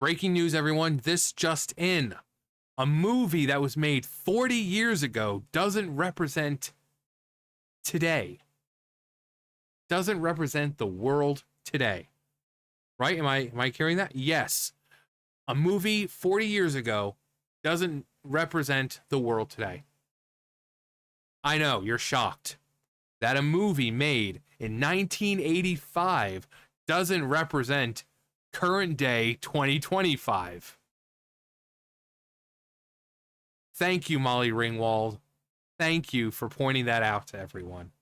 Breaking news, everyone. This just in. A movie that was made 40 years ago doesn't represent today. Doesn't represent the world today. Right? Am I hearing that? Yes. A movie 40 years ago doesn't represent the world today. I know, you're shocked that a movie made in 1985 doesn't represent current day 2025. Thank you, Molly Ringwald. Thank you for pointing that out to everyone.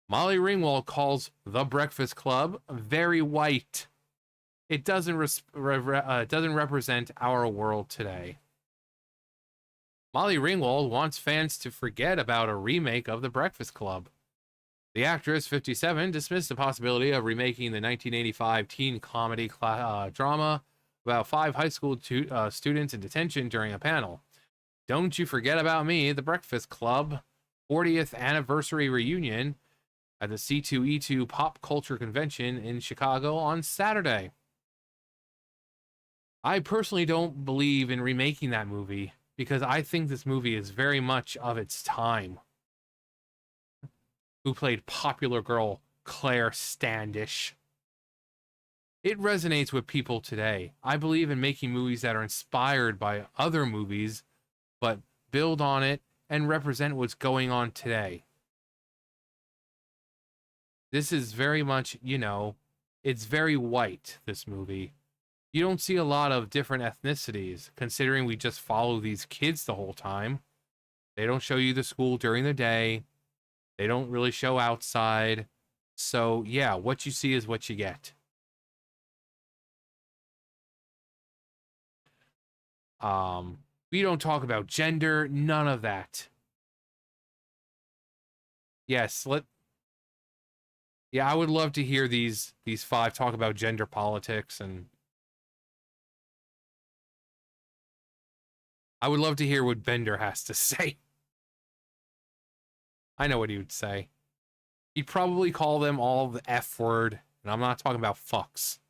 Molly Ringwald calls The Breakfast Club very white. It doesn't represent our world today. Molly Ringwald wants fans to forget about a remake of The Breakfast Club. The actress, 57, dismissed the possibility of remaking the 1985 teen comedy drama about 5 high school students in detention during a panel. Don't You Forget About Me, The Breakfast Club 40th anniversary reunion at the C2E2 Pop Culture Convention in Chicago on Saturday. I personally don't believe in remaking that movie because I think this movie is very much of its time. Who played popular girl Claire Standish. It resonates with people today. I believe in making movies that are inspired by other movies, but build on it and represent what's going on today. This is very much, it's very white, this movie. You don't see a lot of different ethnicities, considering we just follow these kids the whole time. They don't show you the school during the day. They don't really show outside. So, yeah, what you see is what you get. We don't talk about gender, none of that. Yes, I would love to hear these 5 talk about gender politics, and I would love to hear what Bender has to say. I know what he would say. He'd probably call them all the F word, and I'm not talking about fucks.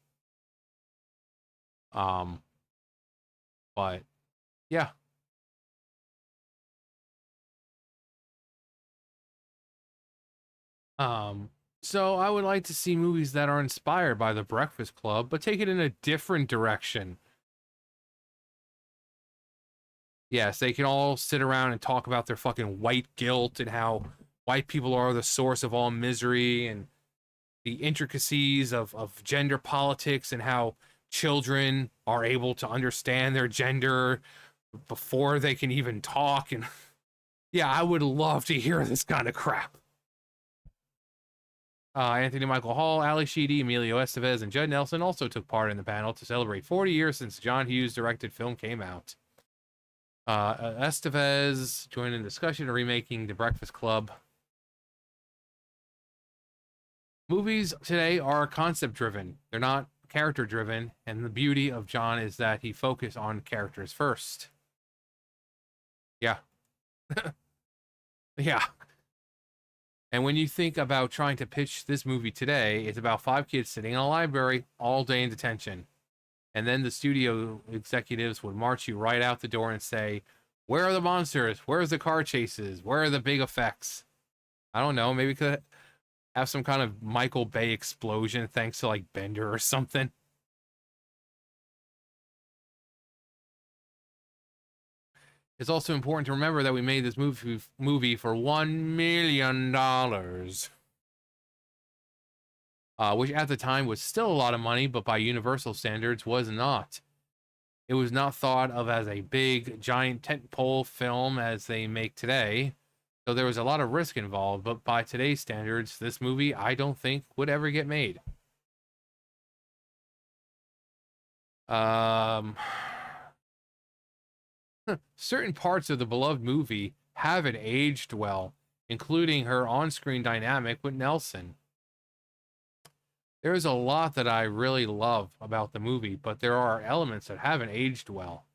But yeah. So I would like to see movies that are inspired by The Breakfast Club, but take it in a different direction. Yes, they can all sit around and talk about their fucking white guilt and how white people are the source of all misery and the intricacies of gender politics and how children are able to understand their gender before they can even talk. And yeah, I would love to hear this kind of crap. Anthony Michael Hall, Ali Sheedy, Emilio Estevez, and Judd Nelson also took part in the panel to celebrate 40 years since John Hughes' directed film came out. Estevez joined in discussion of remaking The Breakfast Club. Movies today are concept-driven. They're not character-driven, and the beauty of John is that he focused on characters first. Yeah. Yeah. And when you think about trying to pitch this movie today, it's about 5 kids sitting in a library all day in detention. And then the studio executives would march you right out the door and say, where are the monsters? Where's the car chases? Where are the big effects? I don't know. Maybe we could have some kind of Michael Bay explosion thanks to like Bender or something. It's also important to remember that we made this movie for $1 million. Which at the time was still a lot of money, but by Universal standards was not. It was not thought of as a big, giant tentpole film as they make today, so there was a lot of risk involved, but by today's standards, this movie, I don't think, would ever get made. Certain parts of the beloved movie haven't aged well, including her on-screen dynamic with Nelson. There's a lot that I really love about the movie, but there are elements that haven't aged well.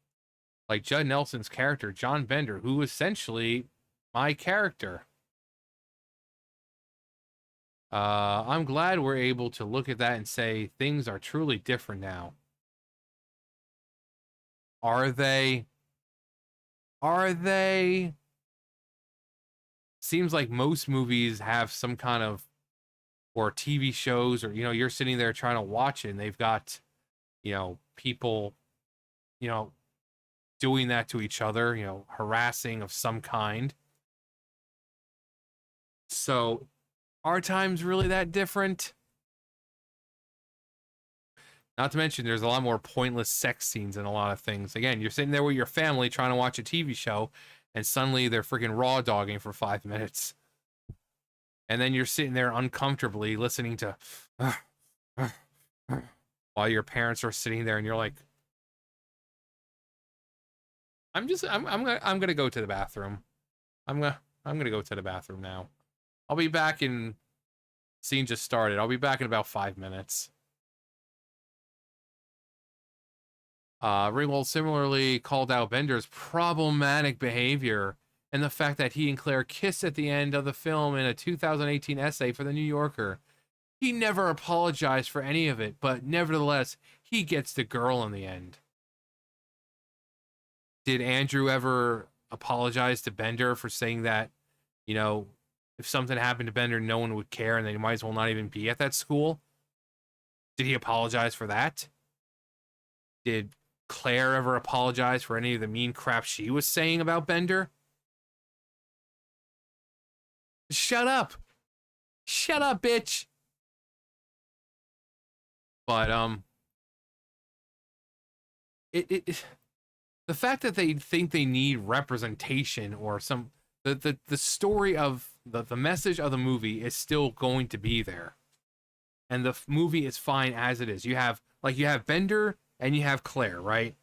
Like Judd Nelson's character, John Bender, who was essentially my character. I'm glad we're able to look at that and say things are truly different now. Are they? Are they? Seems like most movies have some kind of, or TV shows, or you're sitting there trying to watch it and they've got, people, you know, doing that to each other, harassing of some kind. So, are times really that different? Not to mention, there's a lot more pointless sex scenes in a lot of things. Again, you're sitting there with your family trying to watch a TV show, and suddenly they're freaking raw dogging for 5 minutes. And then you're sitting there uncomfortably listening to while your parents are sitting there, and you're like, I'm gonna go to the bathroom. I'm gonna go to the bathroom now. I'll be back in scene just started. I'll be back in about 5 minutes. Ringwald similarly called out Bender's problematic behavior and the fact that he and Claire kissed at the end of the film in a 2018 essay for The New Yorker. He never apologized for any of it, but nevertheless, he gets the girl in the end. Did Andrew ever apologize to Bender for saying that, if something happened to Bender, no one would care and they might as well not even be at that school? Did he apologize for that? Did Claire ever apologize for any of the mean crap she was saying about Bender? Shut up. Shut up, bitch. But the fact that they think they need representation or some the story of the message of the movie is still going to be there. And the movie is fine as it is. You have Bender and you have Claire, right?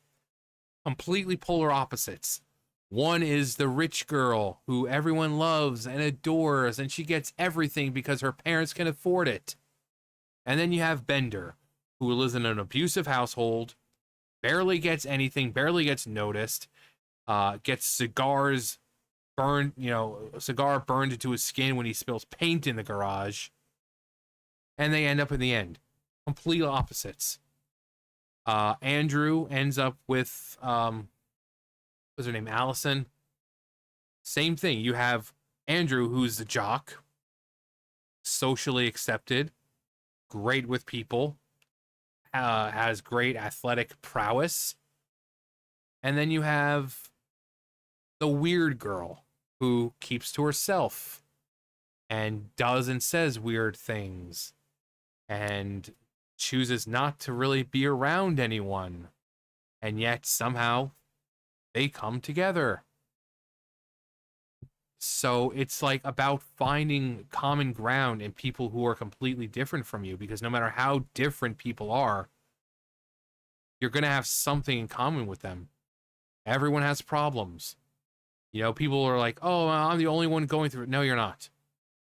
Completely polar opposites. One is the rich girl who everyone loves and adores, and she gets everything because her parents can afford it. And then you have Bender, who lives in an abusive household, barely gets anything, barely gets noticed, gets cigars burned, a cigar burned into his skin when he spills paint in the garage. And they end up in the end. Complete opposites. Andrew ends up with, what's her name? Allison. Same thing. You have Andrew, who's the jock, socially accepted, great with people, has great athletic prowess. And then you have the weird girl who keeps to herself and does and says weird things and chooses not to really be around anyone. And yet somehow they come together. So it's like about finding common ground in people who are completely different from you, because no matter how different people are, you're going to have something in common with them. Everyone has problems. People are like, oh, I'm the only one going through it. No, you're not.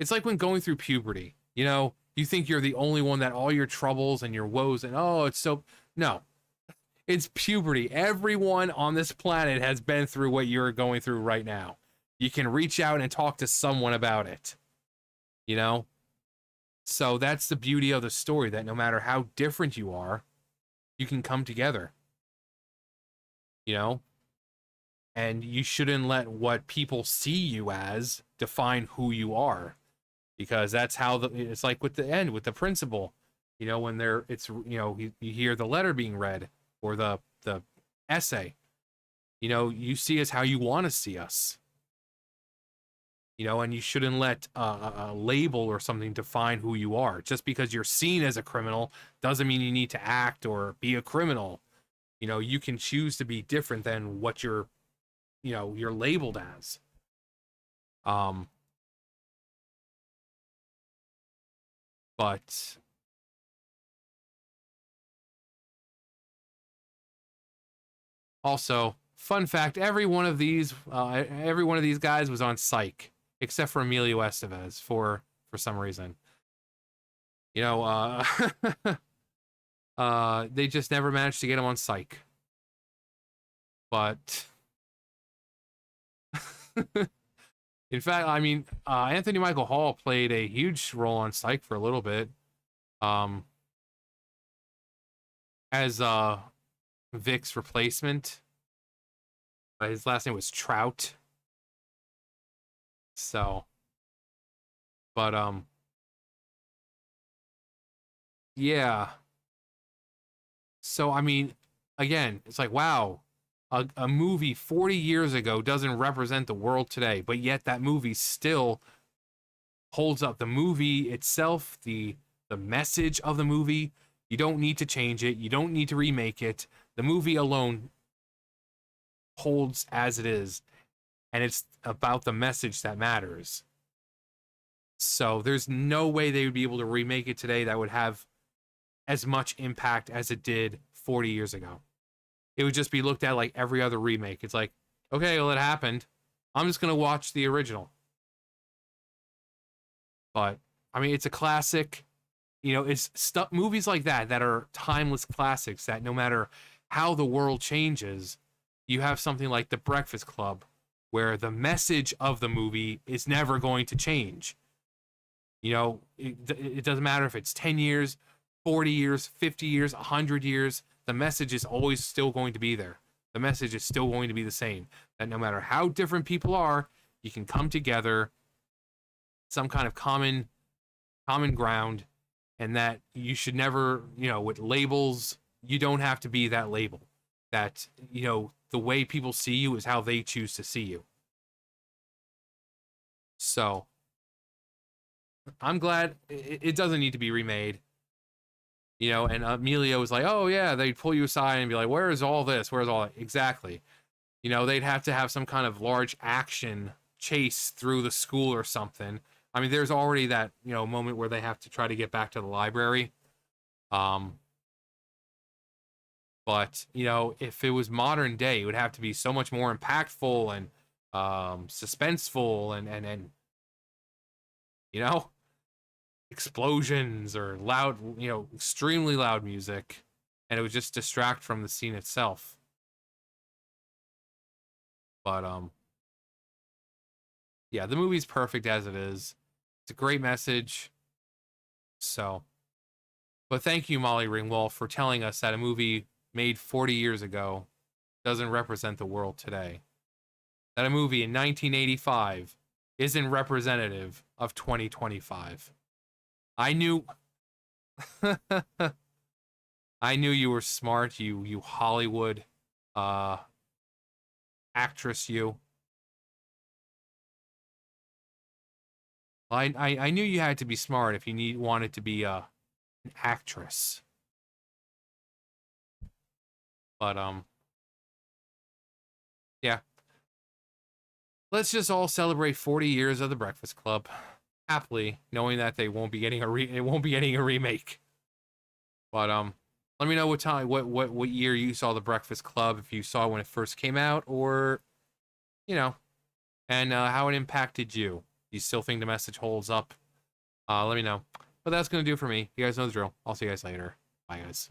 It's like when going through puberty. You think you're the only one that all your troubles and your woes and, oh, it's so... No. It's puberty. Everyone on this planet has been through what you're going through right now. You can reach out and talk to someone about it. So that's the beauty of the story, that no matter how different you are, you can come together. And you shouldn't let what people see you as define who you are, because that's how it's like with the end, with the principal, when you hear the letter being read or the essay, you see us how you want to see us, and you shouldn't let a label or something define who you are. Just because you're seen as a criminal doesn't mean you need to act or be a criminal. You can choose to be different than what you're labeled as. But also, fun fact: every one of these guys was on Psych, except for Emilio Estevez for some reason. They just never managed to get him on Psych. But in fact, I mean, Anthony Michael Hall played a huge role on Psych for a little bit, as Vic's replacement. His last name was Trout. So, but yeah. So I mean, again, it's like wow, a movie 40 years ago doesn't represent the world today, but yet that movie still holds up. The movie itself, the message of the movie, you don't need to change it. You don't need to remake it. The movie alone holds as it is, and it's about the message that matters. So there's no way they would be able to remake it today that would have as much impact as it did 40 years ago. It would just be looked at like every other remake. It's like, okay, well, it happened. I'm just going to watch the original. But, I mean, it's a classic. You know, it's stuff, movies like that that are timeless classics that no matter how the world changes, you have something like The Breakfast Club, where the message of the movie is never going to change. You know, it doesn't matter if it's 10 years, 40 years, 50 years, 100 years, the message is always still going to be there. The message is still going to be the same. That no matter how different people are, you can come together, some kind of common ground, and that you should never, you know, with labels, you don't have to be that label. That, you know, the way people see you is how they choose to see you. So, I'm glad it doesn't need to be remade. You know, and Emilio was like, oh yeah, they'd pull you aside and be like, where is all this? Where's all that? Exactly. You know, they'd have to have some kind of large action chase through the school or something. I mean, there's already that, you know, moment where they have to try to get back to the library. Um, but, you know, if it was modern day, it would have to be so much more impactful and suspenseful and you know, explosions or loud, you know, extremely loud music, and it would just distract from the scene itself. But yeah, the movie's perfect as it is. It's a great message. So, but thank you, Molly Ringwald, for telling us that a movie made 40 years ago doesn't represent the world today. That a movie in 1985 isn't representative of 2025. I knew I knew you were smart, you Hollywood uh actress you. I knew you had to be smart if you wanted to be an actress. But yeah. Let's just all celebrate 40 years of the Breakfast Club happily, knowing that they won't be getting it won't be getting a remake. But let me know what time what year you saw the Breakfast Club, if you saw it when it first came out, or you know, and how it impacted you. You still think the message holds up? Let me know. But that's gonna do it for me. You guys know the drill. I'll see you guys later. Bye, guys.